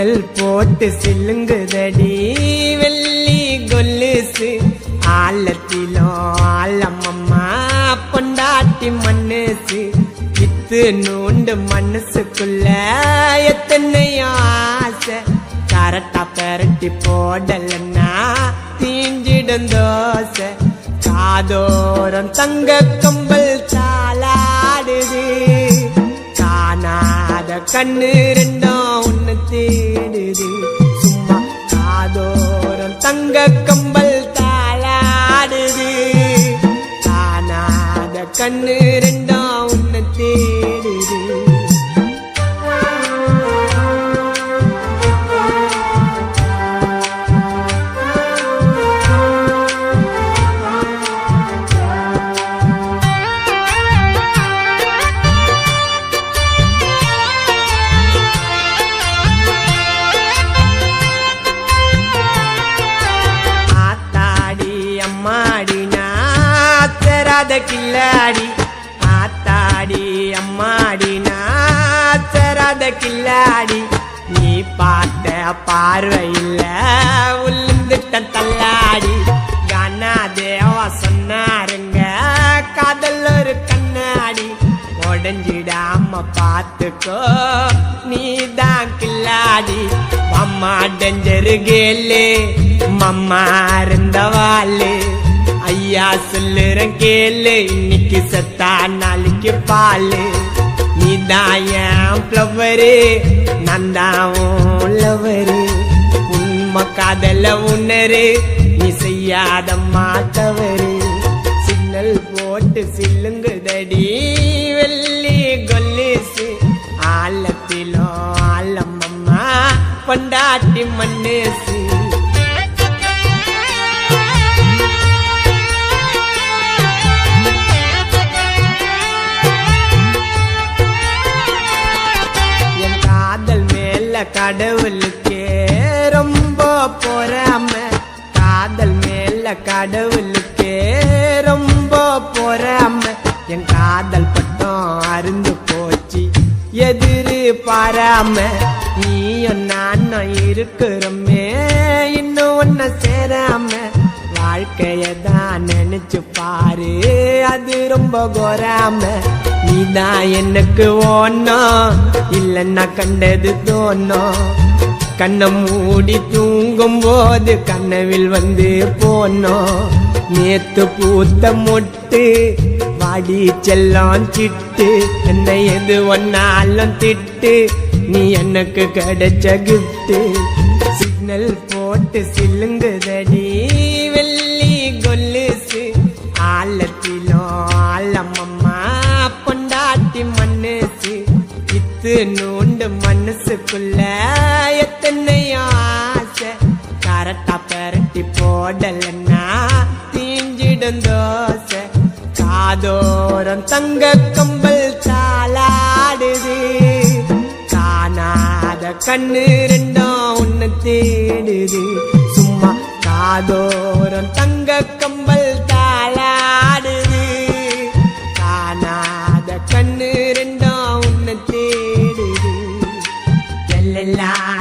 signal போட்டு சில்லுங்குதடி வெள்ளி கொலுசு ஆழத்திலும் ஆழமம்மா பொண்டாட்டி மனசு வித்து நூண்டு மனசுக்குள்ள எத்தனை ஆசை கரெக்டா பெரட்டி போடலன்னா தீஞ்சிடும் தோசை காதோரம் தங்க கம்பல் தாளாடுது காணாத கண்ணு ரெண்டும் உன்னை தேடுது சும்மா காதோரம் தங்க கம்பல் தாளாடுது காணாத கண்ணு ரெண்டும் உன்னை தேடுது கில்லாடி ஆத்தாடி அம்மாடி நாச்சராத கில்லாடி நீ பார்த்த பார்வையில் உளுந்துட்ட தள்ளாடி கானா தேவா சொன்னாருங்க காதல் ஒரு கண்ணாடி உடஞ்சிடாம பார்த்துக்கோ நீதான் கில்லாடி அம்மா டெஞ்சரு கேளு மம்மா இருந்தவாளு ஐயா சொல்லுறேன் கேளு இன்னைக்கு சத்தா நாளைக்கு பாலு நீதான் என் ஃப்ளவரு நான் தான் லவரு உண்மை காதல உணரு நீ செய்யாத மாத்தவரு சிக்னல் போட்டு சில்லுங்குதடி வெள்ளி கொலுசு ஆழத்திலும் ஆழமம்மா பொண்டாட்டி மனசு கடவுளுக்கே ரொம்ப பொறாம காதல் மேல கடவுளுக்கே ரொம்ப பொறாம என் காதல் பட்டம் அருந்து போச்சு எதிரு பாராம நீயும் நானும் இருக்கிறோமே இன்னும் ஒன்ன சேராம வாழ்க்கையதான் நினைச்சு பாரு அது ரொம்ப கோராம நீதான் எனக்கு ஓணும் இல்லன்னா கண்டது தோணும் கண்ணை மூடி தூங்கும் போது கனவில் வந்து போனோம் நேத்து பூத்த மொட்டு வாடி செல்லம் சிட்டு என்னை எது ஒன்னாலும் திட்டு நீ எனக்கு கிடைச்ச கிஃப்ட் சிக்னல் போட்டு சில்லுங்குதடி வெள்ளி கொலுசு ஆழத்திலும் ஆழமம்மா பொண்டாட்டி மனசு வித்து நூண்டு மனசுக்குள்ள எத்தனை ஆசை கரெக்டா பெரட்டி போடலன்னா தீஞ்சிடும் தோசை காதோரம் தங்க கம்பல் தாளாடுது காணாத கண்ணு ரெண்டும் உன்னை தேடுது சும்மா காதோரம் தங்க கம்பல் தாளாடுது காணாத கண்ணு ரெண்டும் உன்னை தேடுது எல்லாம்